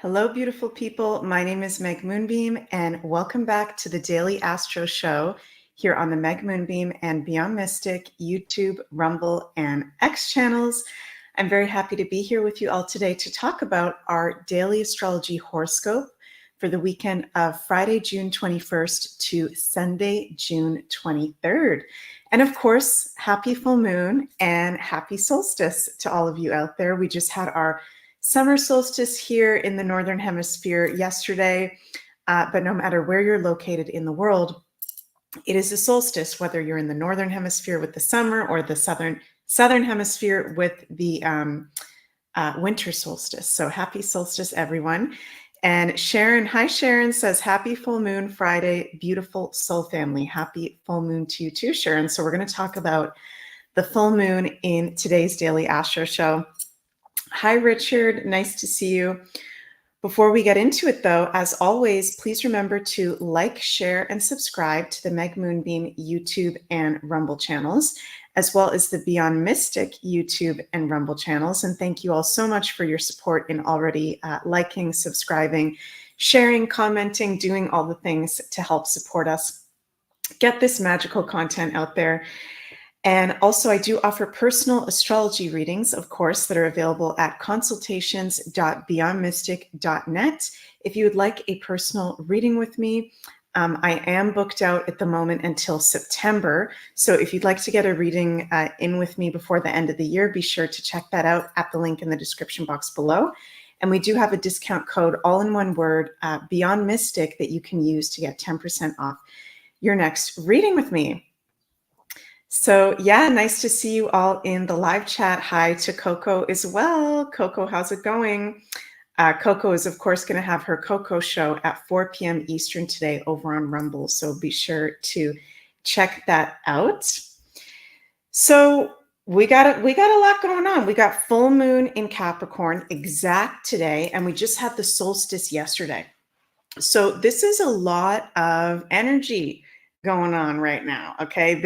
Hello, beautiful people. My name is Meg Moonbeam, and welcome back to the Daily Astro Show here on the Meg Moonbeam and Beyond Mystic YouTube, Rumble, and X channels. I'm very happy to be here with you all today to talk about our daily astrology horoscope for the weekend of Friday, June 21st to Sunday, June 23rd. And of course, happy full moon and happy solstice to all of you out there. We just had our summer solstice here in the Northern Hemisphere yesterday, but no matter where you're located in the world, it is a solstice, whether you're in the Northern Hemisphere with the summer or the Southern Hemisphere with the winter solstice. So happy solstice, everyone. And Sharon, hi Sharon, says happy full moon Friday, beautiful soul family. Happy full moon to you too, Sharon. So we're going to talk about the full moon in today's Daily Astro Show. Hi, Richard. Nice to see you. Before we get into it, though, as always, please remember to like, share, and subscribe to the Meg Moonbeam YouTube and Rumble channels, as well as the Beyond Mystic YouTube and Rumble channels. And thank you all so much for your support in already liking, subscribing, sharing, commenting, doing all the things to help support us get this magical content out there. And also, I do offer personal astrology readings, of course, that are available at consultations.beyondmystic.net. If you would like a personal reading with me, I am booked out at the moment until September. So if you'd like to get a reading in with me before the end of the year, be sure to check that out at the link in the description box below. And we do have a discount code, all in one word, Beyond Mystic, that you can use to get 10% off your next reading with me. So yeah, nice to see you all in the live chat. Hi to Coco as well. Coco, how's it going? Coco is, of course, going to have her Coco show at 4 p.m. Eastern today over on Rumble. So be sure to check that out. So we got a lot going on. We got full moon in Capricorn exact today, and we just had the solstice yesterday. So this is a lot of energy going on right now. Okay,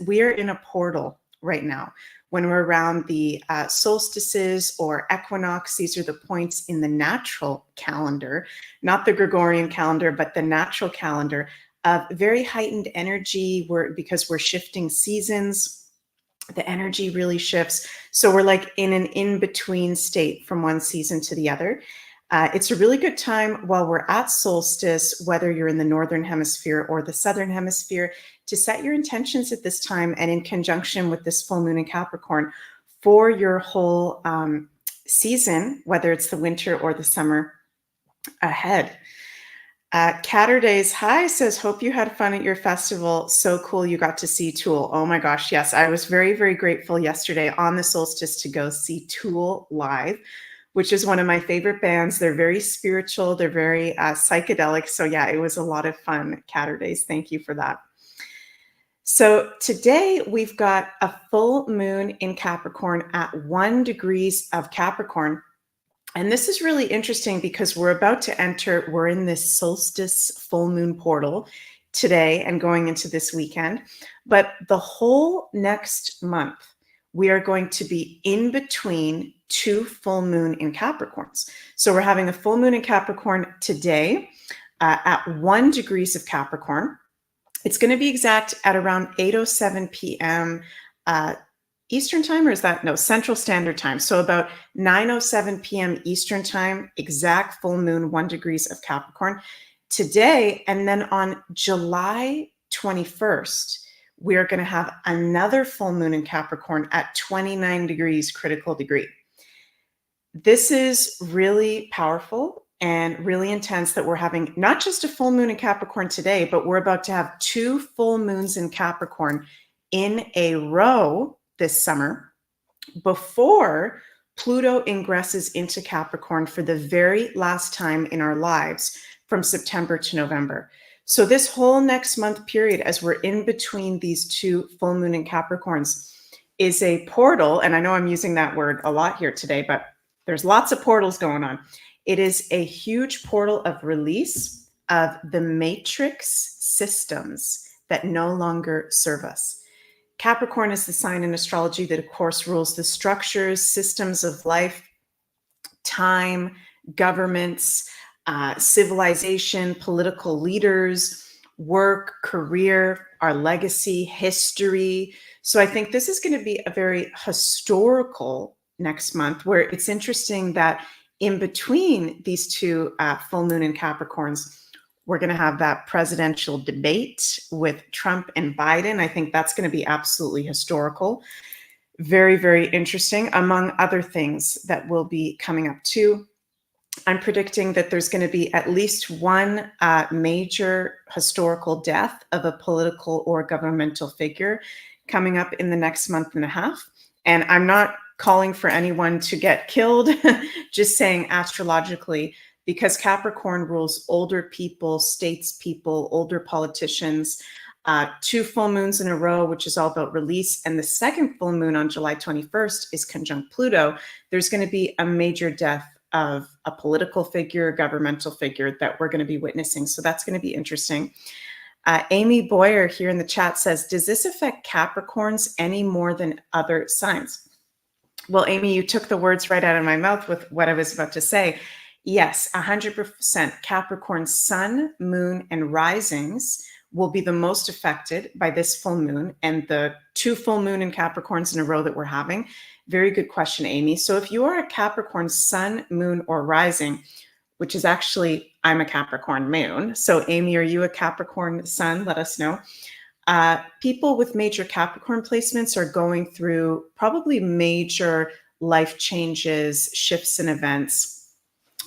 we are in a portal right now. When we're around the solstices or equinox, these are the points in the natural calendar, not the Gregorian calendar, but the natural calendar of very heightened energy. Because we're shifting seasons, the energy really shifts. So we're like in an in-between state from one season to the other. It's a really good time while we're at solstice, whether you're in the Northern Hemisphere or the Southern Hemisphere, to set your intentions at this time and in conjunction with this full moon in Capricorn for your whole season, whether it's the winter or the summer ahead. Catterdays, hi, says, hope you had fun at your festival. So cool you got to see Tool. Oh my gosh, yes, I was very, very grateful yesterday on the solstice to go see Tool live, which is one of my favorite bands. They're very spiritual. They're very psychedelic. So yeah, it was a lot of fun. Catterdays, thank you for that. So today we've got a full moon in Capricorn at 1 degrees of Capricorn. And this is really interesting because we're in this solstice full moon portal today and going into this weekend. But the whole next month, we are going to be in between two full moon in Capricorns. So we're having a full moon in Capricorn today at 1 degrees of Capricorn. It's going to be exact at around 8:07 p.m. Eastern time, or is that, no, Central Standard Time. So about 9:07 p.m. Eastern time, exact full moon, 1 degrees of Capricorn today. And then on July 21st, we are going to have another full moon in Capricorn at 29 degrees critical degree. This is really powerful and really intense that we're having not just a full moon in Capricorn today, but we're about to have 2 full moons in Capricorn in a row this summer before Pluto ingresses into Capricorn for the very last time in our lives from September to November. So this whole next month period, as we're in between these 2 full moon in Capricorns, is a portal. And I know I'm using that word a lot here today, but there's lots of portals going on. It is a huge portal of release of the matrix systems that no longer serve us. Capricorn is the sign in astrology that, of course, rules the structures, systems of life, time, governments, civilization, political leaders, work, career, our legacy, history. So I think this is going to be a very historical next month, where it's interesting that in between these two full moon in Capricorns, we're going to have that presidential debate with Trump and Biden. I think that's going to be absolutely historical. Very, very interesting, among other things that will be coming up too. I'm predicting that there's going to be at least one major historical death of a political or governmental figure coming up in the next month and a half. And I'm not calling for anyone to get killed, just saying astrologically, because Capricorn rules older people, statespeople, older politicians, 2 full moons in a row, which is all about release. And the second full moon on July 21st is conjunct Pluto. There's going to be a major death of a political figure, governmental figure that we're going to be witnessing. So that's going to be interesting. Amy Boyer here in the chat says, does this affect Capricorns any more than other signs? Well, Amy, you took the words right out of my mouth with what I was about to say. Yes, 100% Capricorn sun, moon, and risings will be the most affected by this full moon and the 2 full moon in Capricorns in a row that we're having. Very good question, Amy. So if you are a Capricorn sun, moon, or rising, which is actually, I'm a Capricorn moon. So Amy, are you a Capricorn sun? Let us know. People with major Capricorn placements are going through probably major life changes, shifts, and events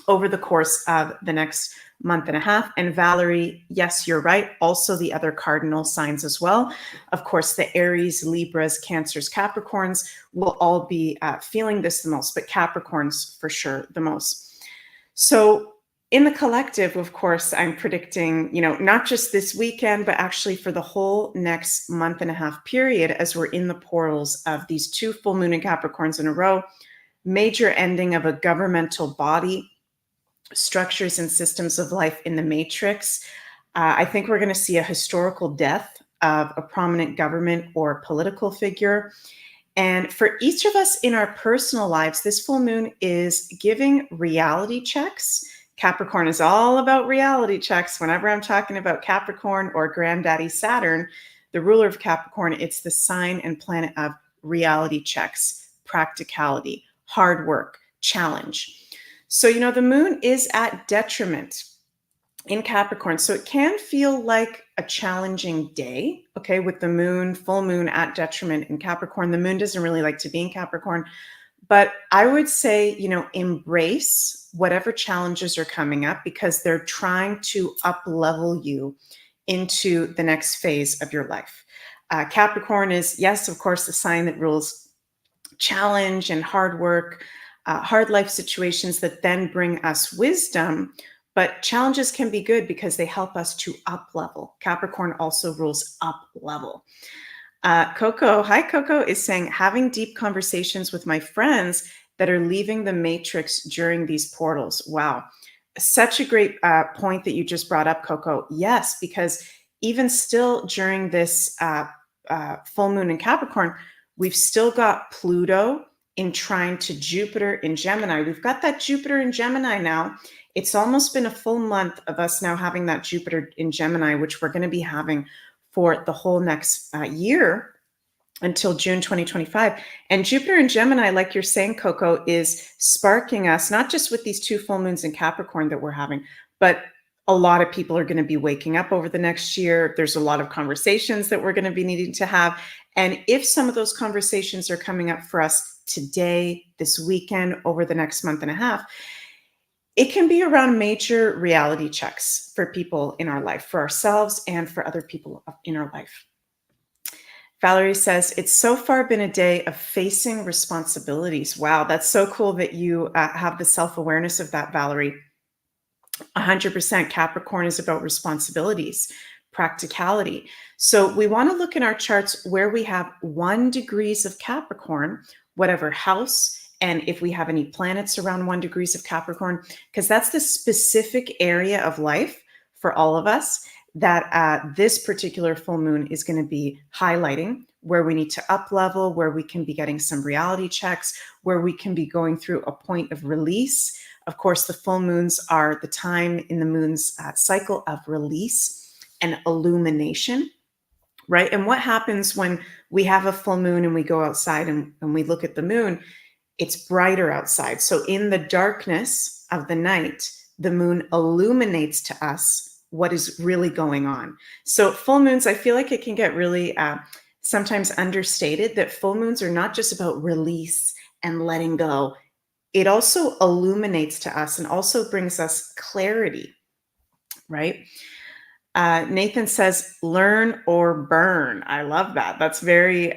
over the course of the next month and a half. And Valerie, yes, you're right. Also the other cardinal signs as well. Of course, the Aries, Libras, Cancers, Capricorns will all be feeling this the most, but Capricorns for sure the most. So in the collective, of course, I'm predicting, not just this weekend, but actually for the whole next month and a half period, as we're in the portals of these 2 full moon and Capricorns in a row, major ending of a governmental body, structures and systems of life in the matrix. I think we're going to see a historical death of a prominent government or political figure. And for each of us in our personal lives, this full moon is giving reality checks. Capricorn is all about reality checks. Whenever I'm talking about Capricorn or Granddaddy Saturn, the ruler of Capricorn, it's the sign and planet of reality checks, practicality, hard work, challenge. So, the moon is at detriment in Capricorn. So it can feel like a challenging day, okay, with the moon, full moon at detriment in Capricorn. The moon doesn't really like to be in Capricorn. But I would say, embrace whatever challenges are coming up, because they're trying to up-level you into the next phase of your life. Capricorn is, yes, of course, the sign that rules challenge and hard work, hard life situations that then bring us wisdom. But challenges can be good because they help us to up-level. Capricorn also rules up-level. Coco, hi Coco, is saying, having deep conversations with my friends that are leaving the matrix during these portals. Wow. Such a great point that you just brought up, Coco. Yes, because even still during this full moon in Capricorn, we've still got Pluto in trine to Jupiter in Gemini. We've got that Jupiter in Gemini now. It's almost been a full month of us now having that Jupiter in Gemini, which we're going to be having for the whole next year until June 2025. And Jupiter in Gemini, like you're saying, Coco, is sparking us, not just with these 2 full moons in Capricorn that we're having, but a lot of people are going to be waking up over the next year. There's a lot of conversations that we're going to be needing to have. And if some of those conversations are coming up for us today, this weekend, over the next month and a half, it can be around major reality checks for people in our life, for ourselves and for other people in our life. Valerie says, it's so far been a day of facing responsibilities. Wow, that's so cool that you have the self-awareness of that, Valerie. 100% Capricorn is about responsibilities, practicality. So we want to look in our charts where we have 1 degrees of Capricorn, whatever house, and if we have any planets around 1 degrees of Capricorn, because that's the specific area of life for all of us that this particular full moon is going to be highlighting where we need to up level, where we can be getting some reality checks, where we can be going through a point of release. Of course, the full moons are the time in the moon's cycle of release and illumination, right? And what happens when we have a full moon and we go outside and we look at the moon? It's brighter outside. So in the darkness of the night, the moon illuminates to us what is really going on. So full moons, I feel like it can get really sometimes understated, that full moons are not just about release and letting go. It also illuminates to us and also brings us clarity, right? Nathan says, learn or burn. I love that. That's very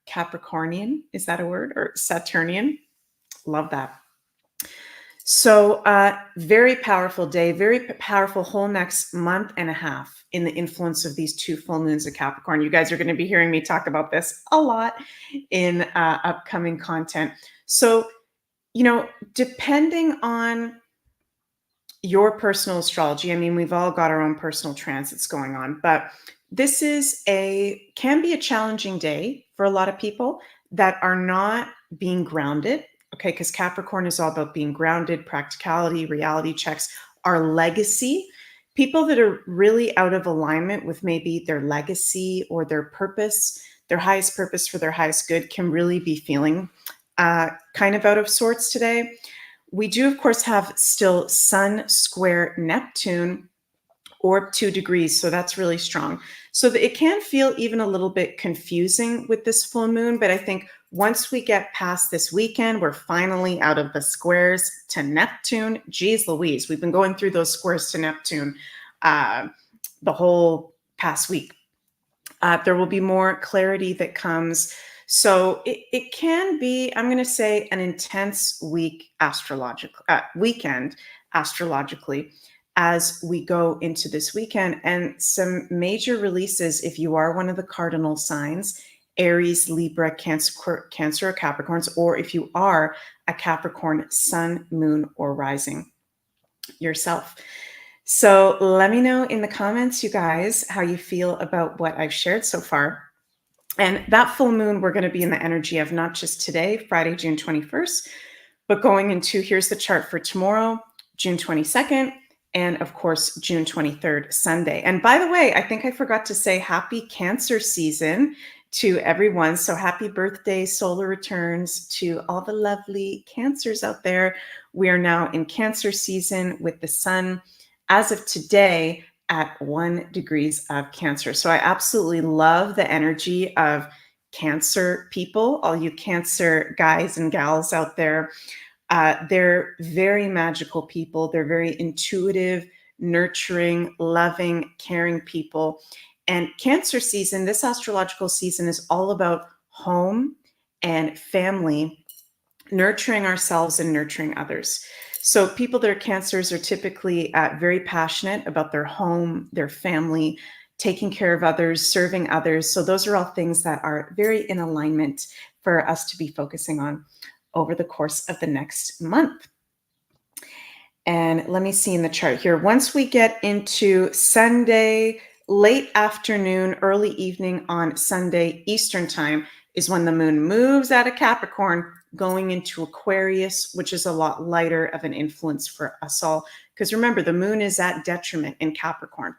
Capricornian. Is that a word? Or Saturnian? Love that. So very powerful day, very powerful whole next month and a half in the influence of these two full moons of Capricorn. You guys are going to be hearing me talk about this a lot in upcoming content. So, you know, depending on your personal astrology, I mean, we've all got our own personal transits going on, but this can be a challenging day for a lot of people that are not being grounded. Okay, because Capricorn is all about being grounded, practicality, reality checks, our legacy. People that are really out of alignment with maybe their legacy or their purpose, their highest purpose for their highest good, can really be feeling kind of out of sorts today. We do, of course, have still Sun square Neptune, or 2 degrees. So that's really strong. So it can feel even a little bit confusing with this full moon. But I think once we get past this weekend, we're finally out of the squares to Neptune. Geez Louise, we've been going through those squares to Neptune the whole past week. There will be more clarity that comes. So it can be, I'm going to say, an intense weekend astrologically, as we go into this weekend, and some major releases if you are one of the cardinal signs, Aries, Libra, Cancer, or Capricorns, or if you are a Capricorn sun, moon, or rising yourself. So let me know in the comments, you guys, how you feel about what I've shared so far. And that full moon, we're going to be in the energy of not just today, Friday, June 21st, but going into, here's the chart for tomorrow, June 22nd, and of course, June 23rd, Sunday. And by the way, I think I forgot to say happy Cancer season to everyone. So happy birthday, solar returns to all the lovely Cancers out there. We are now in Cancer season with the sun, as of today, at 1 degrees of Cancer. So I absolutely love the energy of Cancer people, all you Cancer guys and gals out there. They're very magical people. They're very intuitive, nurturing, loving, caring people. And Cancer season, this astrological season, is all about home and family, nurturing ourselves and nurturing others. So people that are Cancers are typically very passionate about their home, their family, taking care of others, serving others. So those are all things that are very in alignment for us to be focusing on over the course of the next month. And let me see in the chart here. Once we get into Sunday, late afternoon, early evening on Sunday, Eastern time, is when the moon moves out of Capricorn, going into Aquarius, which is a lot lighter of an influence for us all. Because remember, the moon is at detriment in Capricorn.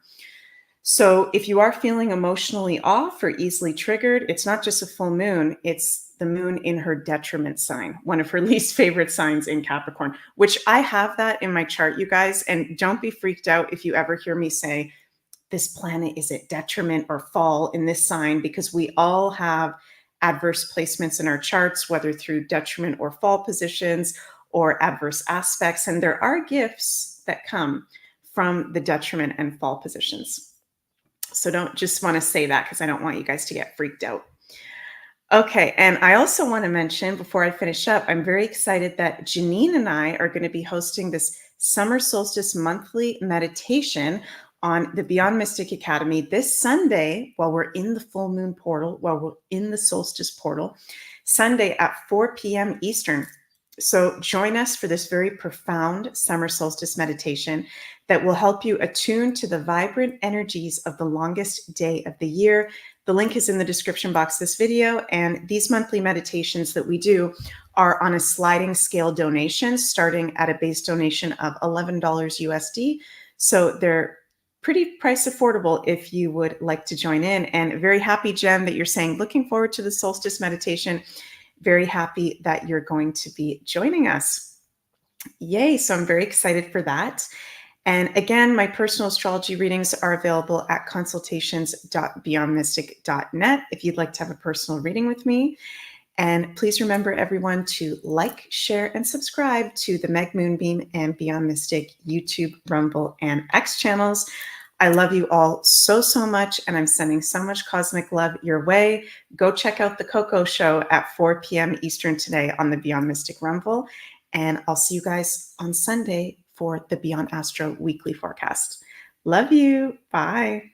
So if you are feeling emotionally off or easily triggered, it's not just a full moon, it's the moon in her detriment sign, one of her least favorite signs in Capricorn, which I have that in my chart, you guys. And don't be freaked out if you ever hear me say this planet is at detriment or fall in this sign, because we all have adverse placements in our charts, whether through detriment or fall positions or adverse aspects. And there are gifts that come from the detriment and fall positions. So don't just want to say that because I don't want you guys to get freaked out. Okay, and I also want to mention before I finish up, I'm very excited that Janine and I are going to be hosting this summer solstice monthly meditation on the Beyond Mystic Academy this Sunday while we're in the full moon portal, while we're in the solstice portal, Sunday at 4 p.m. Eastern. So join us for this very profound summer solstice meditation that will help you attune to the vibrant energies of the longest day of the year. The link is in the description box of this video, and these monthly meditations that we do are on a sliding scale donation, starting at a base donation of $11 USD. So they're pretty price affordable if you would like to join in. And very happy, Jen, that you're saying looking forward to the solstice meditation. Very happy that you're going to be joining us. Yay. So I'm very excited for that. And again, my personal astrology readings are available at consultations.beyondmystic.net if you'd like to have a personal reading with me. And please remember, everyone, to like, share, and subscribe to the Meg Moonbeam and Beyond Mystic YouTube, Rumble, and X channels. I love you all so, so much, and I'm sending so much cosmic love your way. Go check out the Coco Show at 4 p.m. Eastern today on the Beyond Mystic Rumble, and I'll see you guys on Sunday for the Beyond Astro weekly forecast. Love you. Bye.